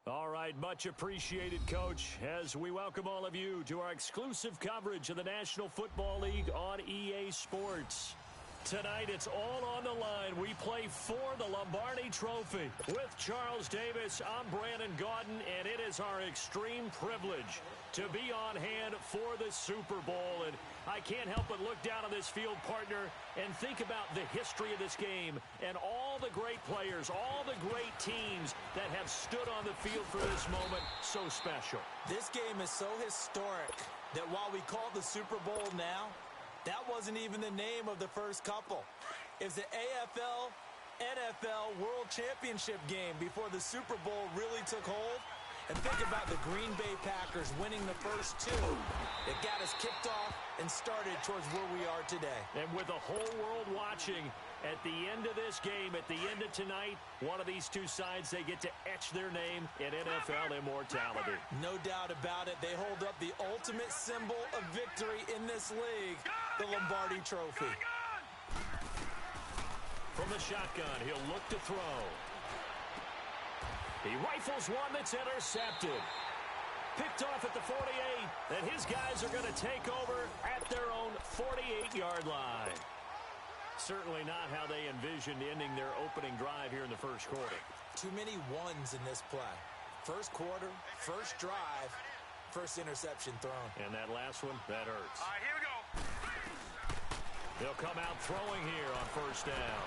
All right, much appreciated, Coach, as we welcome all of you to our exclusive coverage of the National Football League on EA Sports. Tonight, it's all on the line. We play for the Lombardi Trophy. With Charles Davis, I'm Brandon Gaudin, and it is our extreme privilege to be on hand for the Super Bowl. And I can't help but look down on this field, partner, and think about the history of this game and all the great players, all the great teams that have stood on the field for this moment. So special. This game is so historic that while we call the Super Bowl now, that wasn't even the name of the first couple. It was the AFL, NFL World Championship game before the Super Bowl really took hold. And think about the Green Bay Packers winning the first two. It got us kicked off and started towards where we are today. And with the whole world watching, at the end of this game, at the end of tonight, one of these two sides, they get to etch their name in NFL immortality. No doubt about it. They hold up the ultimate symbol of victory in this league, the Lombardi Trophy. From the shotgun, he'll look to throw. He rifles one that's intercepted. Picked off at the 48, and his guys are going to take over at their own 48-yard line. Certainly not how they envisioned ending their opening drive here in the first quarter. Too many ones in this play. First quarter, first drive, first interception thrown. And that last one, that hurts. All right, here we go. They'll come out throwing here on first down.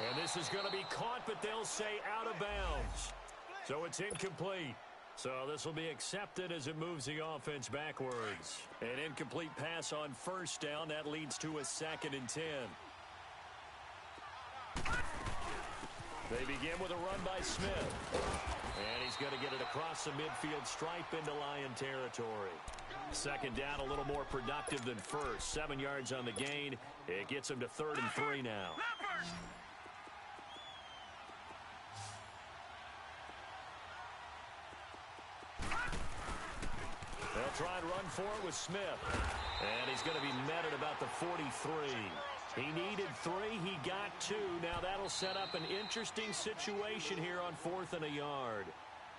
And this is going to be caught, but they'll say out of bounds. So it's incomplete. So this will be accepted as it moves the offense backwards. An incomplete pass on first down. That leads to a 2nd and 10. They begin with a run by Smith. And he's going to get it across the midfield stripe into Lion territory. Second down, a little more productive than first. 7 yards on the gain. It gets him to 3rd and 3 now. They'll try and run for it with Smith. And he's going to be met at about the 43. He needed 3. He got 2. Now that'll set up an interesting situation here on 4th and a yard.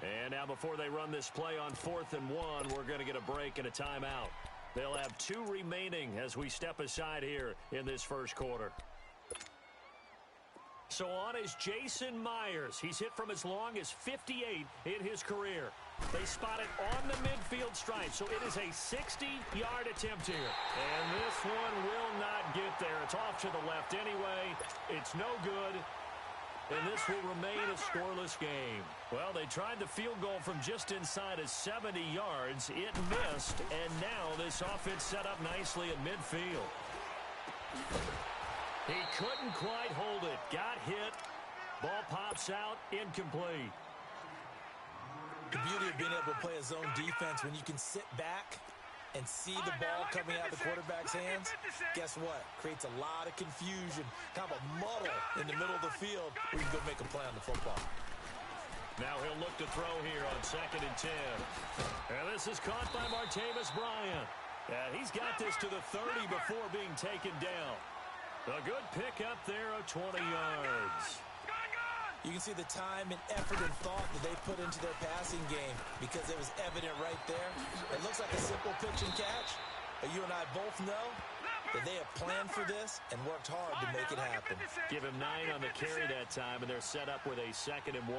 And now before they run this play on 4th and 1, we're going to get a break and a timeout. They'll have 2 remaining as we step aside here in this first quarter. So on is Jason Myers. He's hit from as long as 58 in his career. They spot it on the midfield stripe, so it is a 60-yard attempt here. And this one will not get there. It's off to the left anyway. It's no good. And this will remain a scoreless game. Well, they tried the field goal from just inside of 70 yards. It missed, and now this offense set up nicely at midfield. He couldn't quite hold it. Got hit. Ball pops out. Incomplete. The beauty of being able to play a zone defense when you can sit back and see the ball coming out of the quarterback's hands, guess what? Creates a lot of confusion, kind of a muddle in the middle of the field where you can go make a play on the football. Now he'll look to throw here on 2nd and 10. And this is caught by Martavis Bryant. And he's got this to the 30 before being taken down. A good pick up there of 20 yards. You can see the time and effort and thought that they put into their passing game because it was evident right there. It looks like a simple pitch and catch, but you and I both know that they have planned for this and worked hard to make it happen. Give him 9 on the carry that time, and they're set up with a 2nd and 1.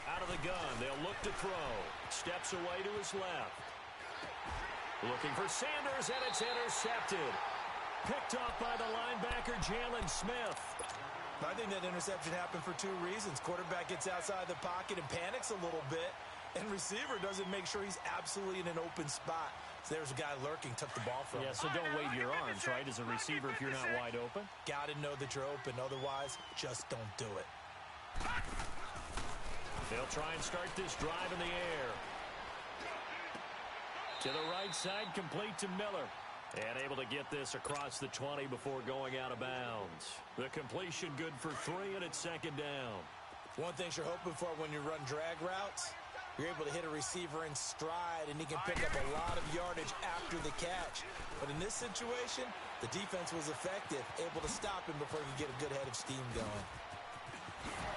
Out of the gun, they'll look to throw. Steps away to his left. Looking for Sanders, and it's intercepted. Picked off by the linebacker, Jalen Smith. I think that interception happened for 2 reasons. Quarterback gets outside the pocket and panics a little bit, and receiver doesn't make sure he's absolutely in an open spot. So there's a guy lurking, took the ball from him. Yeah, so don't wave your arms, right, as a receiver if you're not wide open. Got to know that you're open. Otherwise, just don't do it. They'll try and start this drive in the air. To the right side, complete to Miller. And able to get this across the 20 before going out of bounds. The completion good for 3, and it's 2nd down. One thing you're hoping for when you run drag routes, you're able to hit a receiver in stride, and he can pick up a lot of yardage after the catch. But in this situation, the defense was effective, able to stop him before he could get a good head of steam going.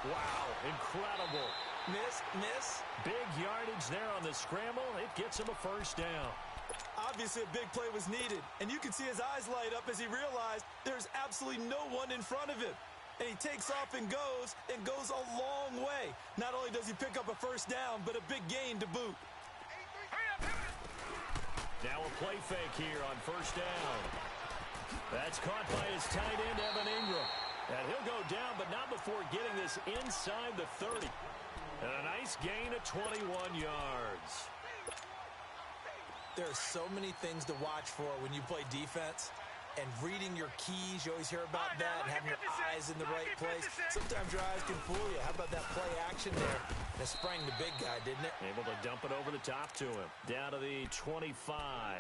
Wow, incredible. Miss. Big yardage there on the scramble. It gets him a first down. Obviously, a big play was needed, and you can see his eyes light up as he realized there's absolutely no one in front of him. And he takes off and goes a long way. Not only does he pick up a first down, but a big gain to boot. Now a play fake here on first down. That's caught by his tight end, Evan Ingram. And he'll go down, but not before getting this inside the 30. And a nice gain of 21 yards. There are so many things to watch for when you play defense. And reading your keys, you always hear about that, and having your eyes in the right place. Sometimes your eyes can fool you. How about that play action there? And it sprang the big guy, didn't it? Able to dump it over the top to him. Down to the 25.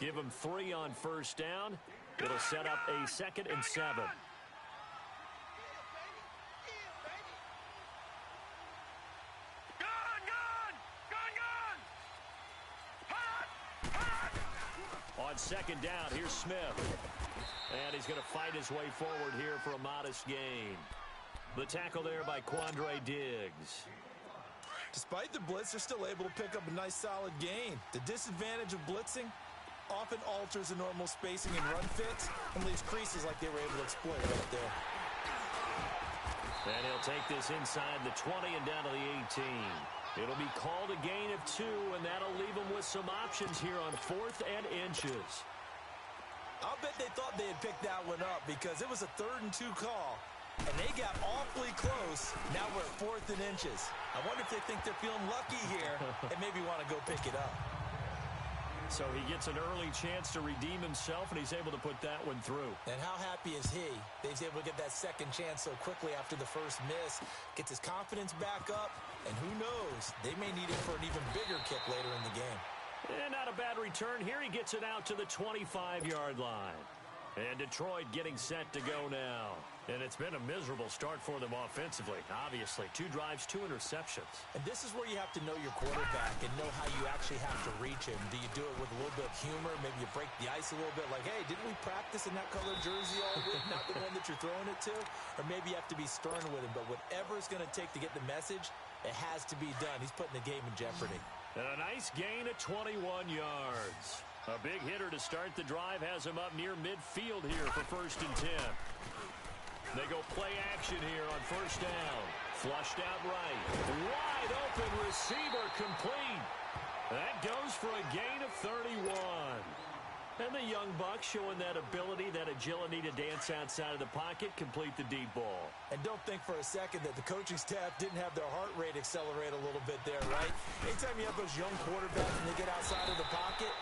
Give him 3 on first down. It'll set up a 2nd and 7. On 2nd down, here's Smith. And he's going to fight his way forward here for a modest gain. The tackle there by Quandre Diggs. Despite the blitz, they're still able to pick up a nice solid gain. The disadvantage of blitzing often alters the normal spacing and run fits and leaves creases like they were able to exploit right there. And he'll take this inside the 20 and down to the 18. It'll be called a gain of 2, and that'll leave them with some options here on 4th and inches. I'll bet they thought they had picked that one up because it was a 3rd and 2 call, and they got awfully close. Now we're at 4th and inches. I wonder if they think they're feeling lucky here and maybe want to go pick it up. So he gets an early chance to redeem himself, and he's able to put that one through. And how happy is he? He's able to get that second chance so quickly after the first miss. Gets his confidence back up, and who knows? They may need it for an even bigger kick later in the game. And not a bad return here. He gets it out to the 25-yard line. And Detroit getting set to go now. And it's been a miserable start for them offensively, obviously. 2 drives, 2 interceptions. And this is where you have to know your quarterback and know how you actually have to reach him. Do you do it with a little bit of humor? Maybe you break the ice a little bit like, hey, didn't we practice in that colored jersey all week? Not the one that you're throwing it to? Or maybe you have to be stern with him. But whatever it's going to take to get the message, it has to be done. He's putting the game in jeopardy. And a nice gain of 21 yards. A big hitter to start the drive has him up near midfield here for 1st and 10. They go play action here on first down. Flushed out right. Wide open receiver complete. That goes for a gain of 31. And the young buck showing that ability, that agility to dance outside of the pocket, complete the deep ball. And don't think for a second that the coaching staff didn't have their heart rate accelerate a little bit there, right? Anytime you have those young quarterbacks and they get outside of the pocket,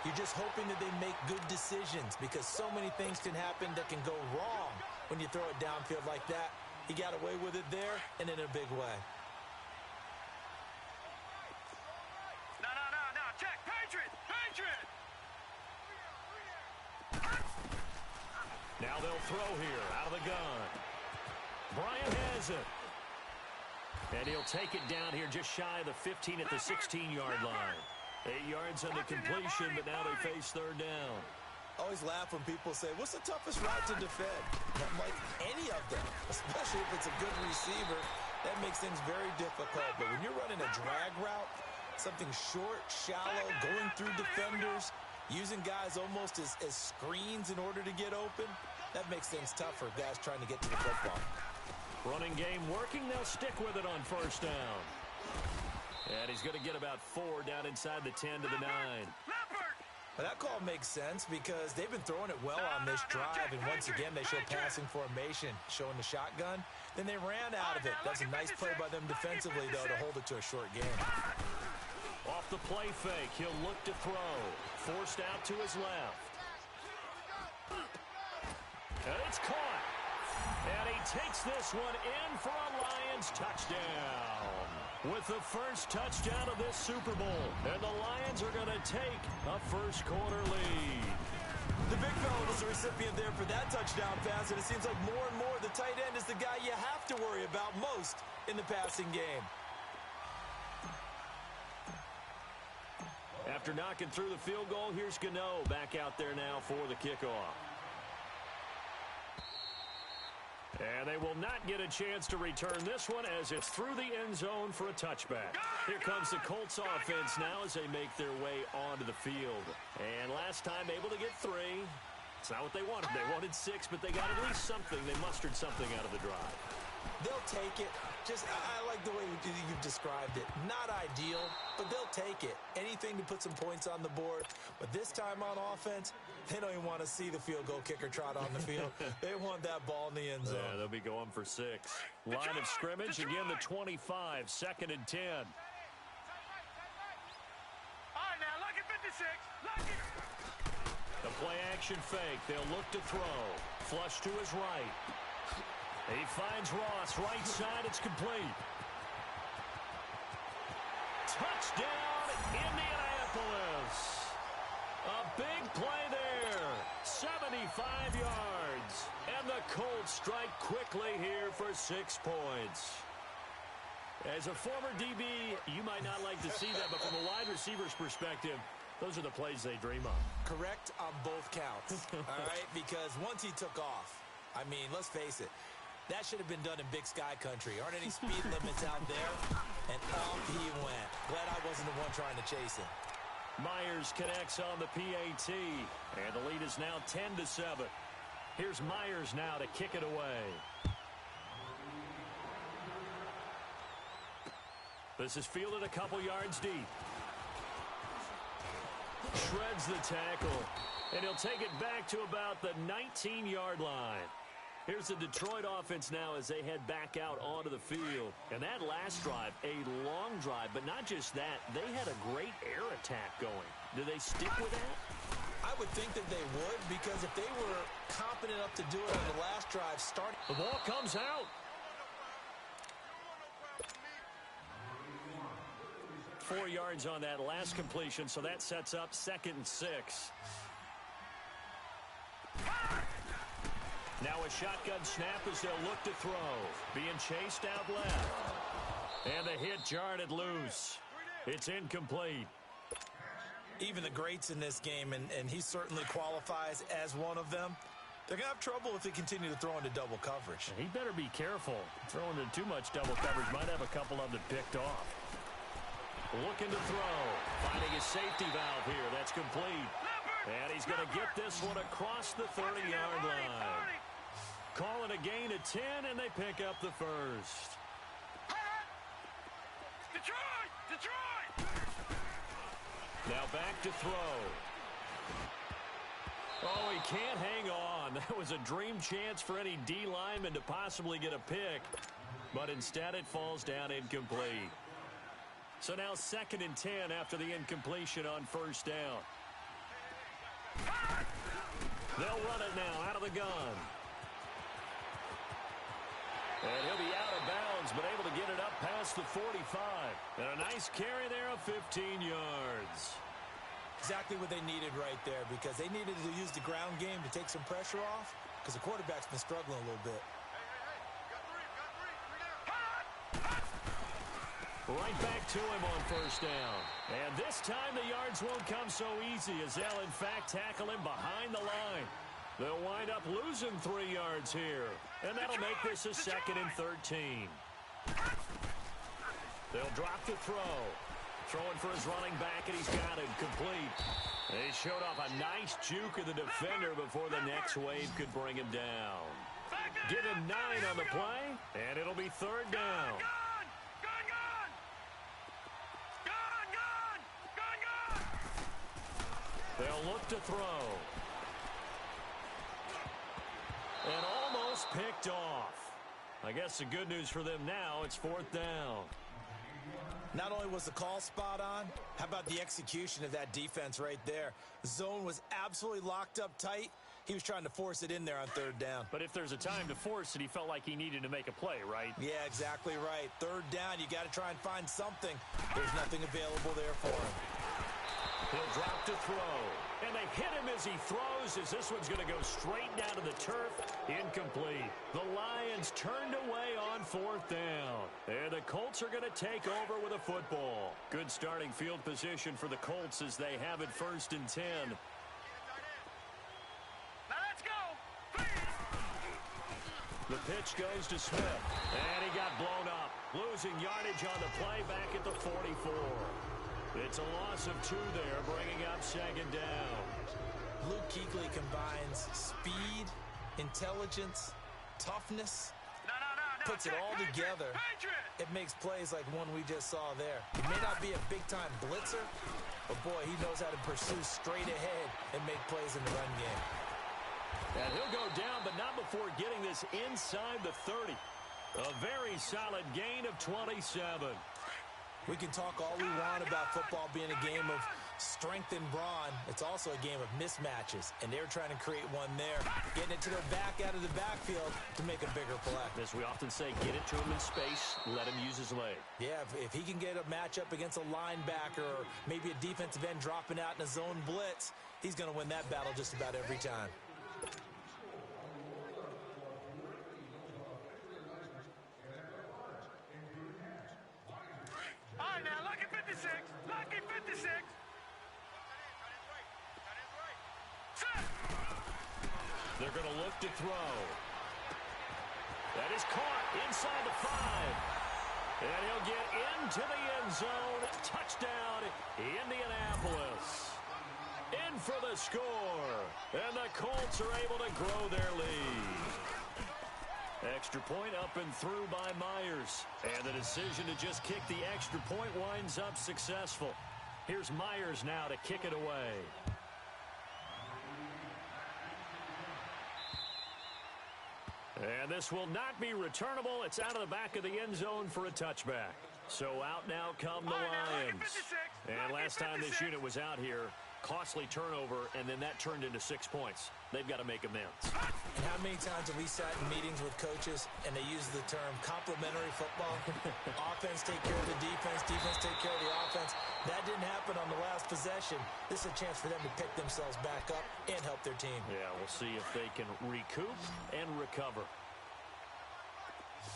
you're just hoping that they make good decisions because so many things can happen that can go wrong when you throw it downfield like that. He got away with it there and in a big way. No. Check. Patriot. Now they'll throw here out of the gun. Bryant has it. And he'll take it down here just shy of the 15 at the 16-yard line. 8 yards on the completion, but now they face 3rd down. I always laugh when people say, what's the toughest route to defend? And I'm like, any of them, especially if it's a good receiver. That makes things very difficult. But when you're running a drag route, something short, shallow, going through defenders, using guys almost as screens in order to get open, that makes things tough for guys trying to get to the football. Running game working. They'll stick with it on first down. And he's going to get about 4 down inside the 10 to the 9. Well, that call makes sense because they've been throwing it well on this drive, and once again they show passing formation, showing the shotgun. Then they ran out of it. That's a nice play by them defensively, though, to hold it to a short game. Off the play fake, he'll look to throw. Forced out to his left. And it's caught. And he takes this one in for a Lions touchdown. With the first touchdown of this Super Bowl. And the Lions are going to take a first-quarter lead. The big fella was the recipient there for that touchdown pass, and it seems like more and more the tight end is the guy you have to worry about most in the passing game. After knocking through the field goal, here's Gano back out there now for the kickoff. And they will not get a chance to return this one as it's through the end zone for a touchback. Here comes the Colts offense now as they make their way onto the field. And last time able to get 3. It's not what they wanted. They wanted 6, but they got at least something. They mustered something out of the drive. They'll take it. I like the way you've described it. Not ideal, but they'll take it. Anything to put some points on the board. But this time on offense, they don't even want to see the field goal kicker trot on the field. They want that ball in the end zone. Yeah, they'll be going for 6. Line of scrimmage, again the 25, 2nd and 10. All right, now, look at 56. Look it. The play action fake. They'll look to throw. Flush to his right. He finds Ross, right side, it's complete. Touchdown, Indianapolis. A big play there, 75 yards. And the Colts strike quickly here for 6 points. As a former DB, you might not like to see that, but from a wide receiver's perspective, those are the plays they dream of. Correct on both counts, all right? Because once he took off, I mean, let's face it, that should have been done in Big Sky Country. Aren't any speed limits out there? And off he went. Glad I wasn't the one trying to chase him. Myers connects on the PAT, and the lead is now 10-7. Here's Myers now to kick it away. This is fielded a couple yards deep. Shreds the tackle, and he'll take it back to about the 19-yard line. Here's the Detroit offense now as they head back out onto the field. And that last drive, a long drive, but not just that. They had a great air attack going. Do they stick with that? I would think that they would, because if they were competent enough to do it on the last drive, starting. The ball comes out. 4 yards on that last completion, so that sets up 2nd and 6. Now a shotgun snap as they'll look to throw. Being chased out left. And the hit jarred it loose. It's incomplete. Even the greats in this game, and he certainly qualifies as one of them, they're going to have trouble if they continue to throw into double coverage. He better be careful. Throwing into too much double coverage might have a couple of them picked off. Looking to throw. Finding his safety valve here. That's complete. And he's going to get this one across the 30-yard line. Call it a gain of 10, and they pick up the first. Detroit! Now back to throw. Oh, he can't hang on. That was a dream chance for any D lineman to possibly get a pick. But instead it falls down incomplete. So now 2nd and 10 after the incompletion on first down. They'll run it now out of the gun. And he'll be out of bounds, but able to get it up past the 45. And a nice carry there of 15 yards. Exactly what they needed right there, because they needed to use the ground game to take some pressure off, because the quarterback's been struggling a little bit. Right back to him on first down. And this time the yards won't come so easy as they'll, in fact, tackle him behind the line. They'll wind up losing 3 yards here. And that'll make this a 2nd and 13. They'll drop the throw. Throwing for his running back, and he's got it complete. They showed off a nice juke of the defender before the next wave could bring him down. Give him 9 on the play, and it'll be 3rd down. They'll look to throw. And almost picked off. I guess the good news for them now, it's 4th down. Not only was the call spot on, how about the execution of that defense right there? The zone was absolutely locked up tight. He was trying to force it in there on 3rd down. But if there's a time to force it, he felt like he needed to make a play, right? Yeah, exactly right. 3rd down, you got to try and find something. There's nothing available there for him. He'll drop to throw. And they hit him as he throws, as this one's going to go straight down to the turf. Incomplete. The Lions turned away on 4th down. And the Colts are going to take over with a football. Good starting field position for the Colts as they have it 1st and 10. Now let's go, please. The pitch goes to Smith. And he got blown up. Losing yardage on the play back at the 44. It's a loss of 2 there, bringing up second down. Luke Kuechly combines speed, intelligence, toughness, puts it all together. It makes plays like one we just saw there. He may not be a big-time blitzer, but boy, he knows how to pursue straight ahead and make plays in the run game. And he'll go down, but not before getting this inside the 30. A very solid gain of 27. We can talk all we want about football being a game of strength and brawn. It's also a game of mismatches, and they're trying to create one there, getting it to their back out of the backfield to make a bigger play. As we often say, get it to him in space, let him use his leg. Yeah, if he can get a matchup against a linebacker or maybe a defensive end dropping out in a zone blitz, he's going to win that battle just about every time. All right, now, lucky 56. Lucky 56. They're going to look to throw. That is caught inside the 5. And he'll get into the end zone. Touchdown, Indianapolis. In for the score. And the Colts are able to grow their lead. Extra point up and through by Myers. And the decision to just kick the extra point winds up successful. Here's Myers now to kick it away. And this will not be returnable. It's out of the back of the end zone for a touchback. So out now come the Lions. And last time this unit was out here, costly turnover, and then that turned into 6 points. They've got to make amends. And how many times have we sat in meetings with coaches and they use the term complementary football? Offense take care of the defense, defense take care of the offense. That didn't happen on the last possession. This is a chance for them to pick themselves back up and help their team. Yeah, we'll see if they can recoup and recover.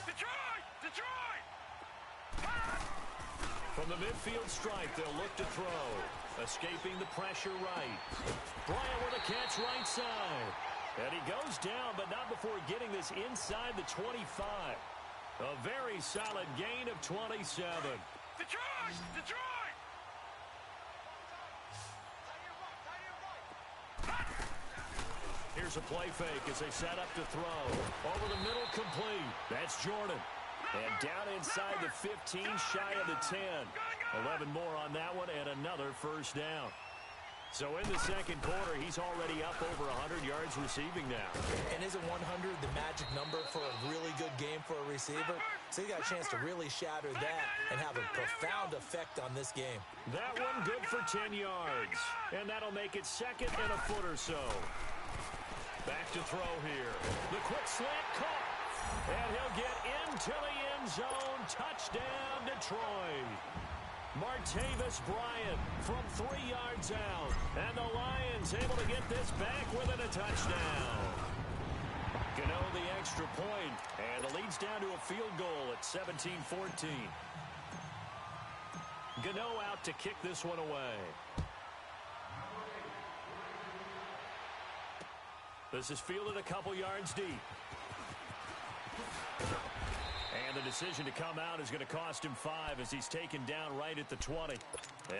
Detroit! Detroit! From the midfield stripe, they'll look to throw. Escaping the pressure right. Bryant with a catch right side. And he goes down, but not before getting this inside the 25. A very solid gain of 27. Detroit! Detroit! Here's a play fake as they set up to throw. Over the middle, complete. That's Jordan. And down inside the 15, shy of the 10. 11 more on that one, and another first down. So in the second quarter, he's already up over 100 yards receiving now. And isn't 100 the magic number for a really good game for a receiver? So he got a chance to really shatter that and have a profound effect on this game. That one good for 10 yards. And that'll make it second and a foot or so. Back to throw here. The quick slant caught. And he'll get into the end zone. Touchdown, Detroit. Martavis Bryant from 3 yards out. And the Lions able to get this back within a touchdown. Gano the extra point. And the lead's down to a field goal at 17-14. Gano out to kick this one away. This is fielded a couple yards deep. And the decision to come out is going to cost him 5 as he's taken down right at the 20.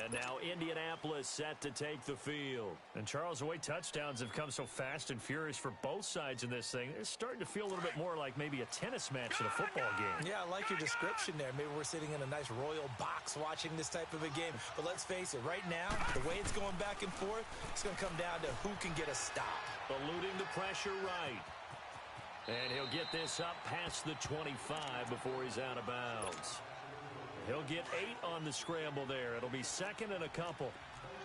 And now Indianapolis set to take the field. And Charles, the way touchdowns have come so fast and furious for both sides in this thing, it's starting to feel a little bit more like maybe a tennis match than a football game. Yeah, I like your description there. Maybe we're sitting in a nice royal box watching this type of a game. But let's face it, right now, the way it's going back and forth, it's going to come down to who can get a stop. Eluding the pressure right. And he'll get this up past the 25 before he's out of bounds. He'll get 8 on the scramble there. It'll be second and a couple.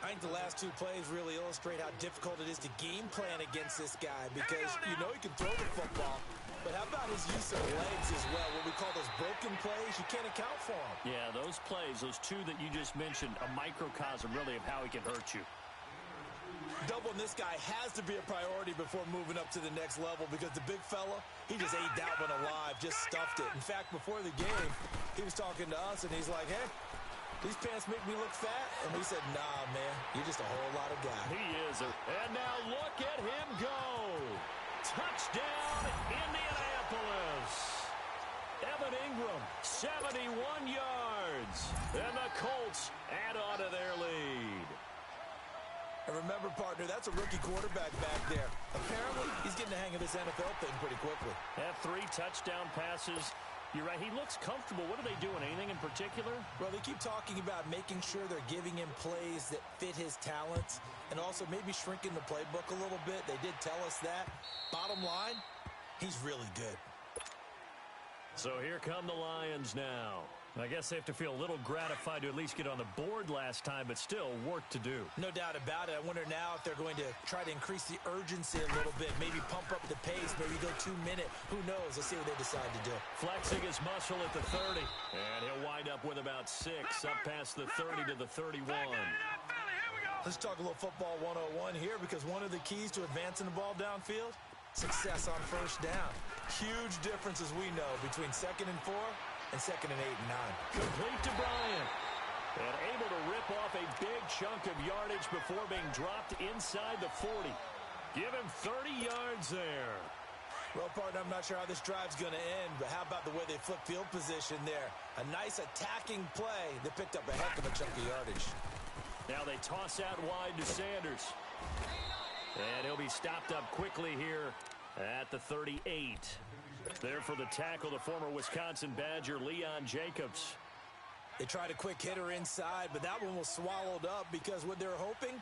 I think the last 2 plays really illustrate how difficult it is to game plan against this guy because you know he can throw the football, but how about his use of legs as well? What we call those broken plays, you can't account for them. Yeah, those plays, those 2 that you just mentioned, a microcosm really of how he can hurt you. Doubling this guy has to be a priority before moving up to the next level because the big fella, he just ate that one alive, just stuffed it. In fact, before the game, he was talking to us, and he's like, hey, these pants make me look fat? And we said, nah, man, you're just a whole lot of guy. He is. And now look at him go. Touchdown, Indianapolis. 71 yards. And the Colts add on to their lead. And remember, partner, that's a rookie quarterback back there. Apparently, he's getting the hang of this NFL thing pretty quickly. Have 3 touchdown passes. You're right, he looks comfortable. What are they doing? Anything in particular? Well, they keep talking about making sure they're giving him plays that fit his talents and also maybe shrinking the playbook a little bit. They did tell us that. Bottom line, he's really good. So here come the Lions now. I guess they have to feel a little gratified to at least get on the board last time, but still work to do. No doubt about it. I wonder now if they're going to try to increase the urgency a little bit, maybe pump up the pace, maybe go 2-minute. Who knows? Let's see what they decide to do. Flexing his muscle at the 30. And he'll wind up with about 6 up past the 30 to the 31. Let's talk a little football 101 here because one of the keys to advancing the ball downfield, success on first down. Huge difference, as we know, between 2nd and 4 and 2nd and 8 and 9. Complete to Bryant. And able to rip off a big chunk of yardage before being dropped inside the 40. Give him 30 yards there. Well, partner, I'm not sure how this drive's going to end, but how about the way they flip field position there? A nice attacking play that picked up a heck of a chunk of yardage. Now they toss out wide to Sanders. And he'll be stopped up quickly here at the 38. There for the tackle, the former Wisconsin Badger, Leon Jacobs. They tried a quick hitter inside, but that one was swallowed up because what they're hoping,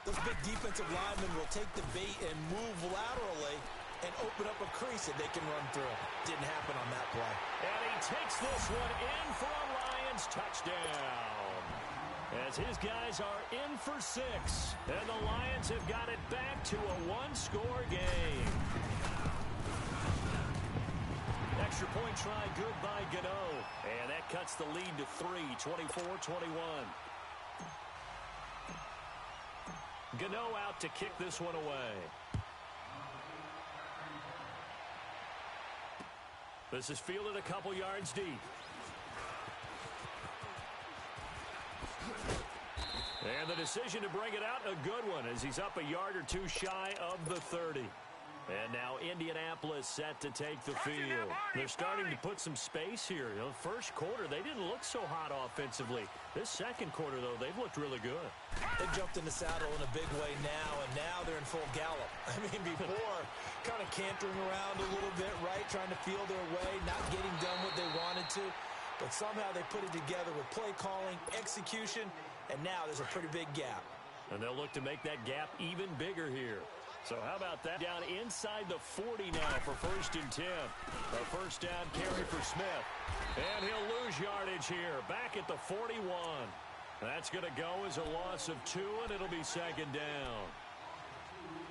those big defensive linemen will take the bait and move laterally and open up a crease that they can run through. Didn't happen on that play. And he takes this one in for a Lions touchdown. As his guys are in for 6. And the Lions have got it back to a 1-score game. Extra point try, good by Gano. And that cuts the lead to 3, 24-21. Gano out to kick this one away. This is fielded a couple yards deep. And the decision to bring it out, a good one, as he's up a yard or 2 shy of the 30. And now Indianapolis set to take the field. They're starting to put some space here. You know, first quarter, they didn't look so hot offensively. This second quarter, though, they've looked really good. They jumped in the saddle in a big way now, and now they're in full gallop. I mean, before, kind of cantering around a little bit, right, trying to feel their way, not getting done what they wanted to. But somehow they put it together with play calling, execution, and now there's a pretty big gap. And they'll look to make that gap even bigger here. So how about that? Down inside the 40 now for 1st and 10. A first down carry for Smith. And he'll lose yardage here. Back at the 41. That's going to go as a loss of 2, and it'll be 2nd down.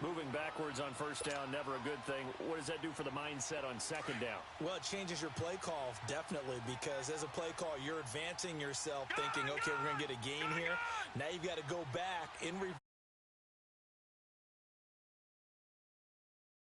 Moving backwards on first down, never a good thing. What does that do for the mindset on 2nd down? Well, it changes your play call, definitely, because as a play call, you're advancing yourself thinking, okay, we're going to get a gain here. Now you've got to go back in reverse.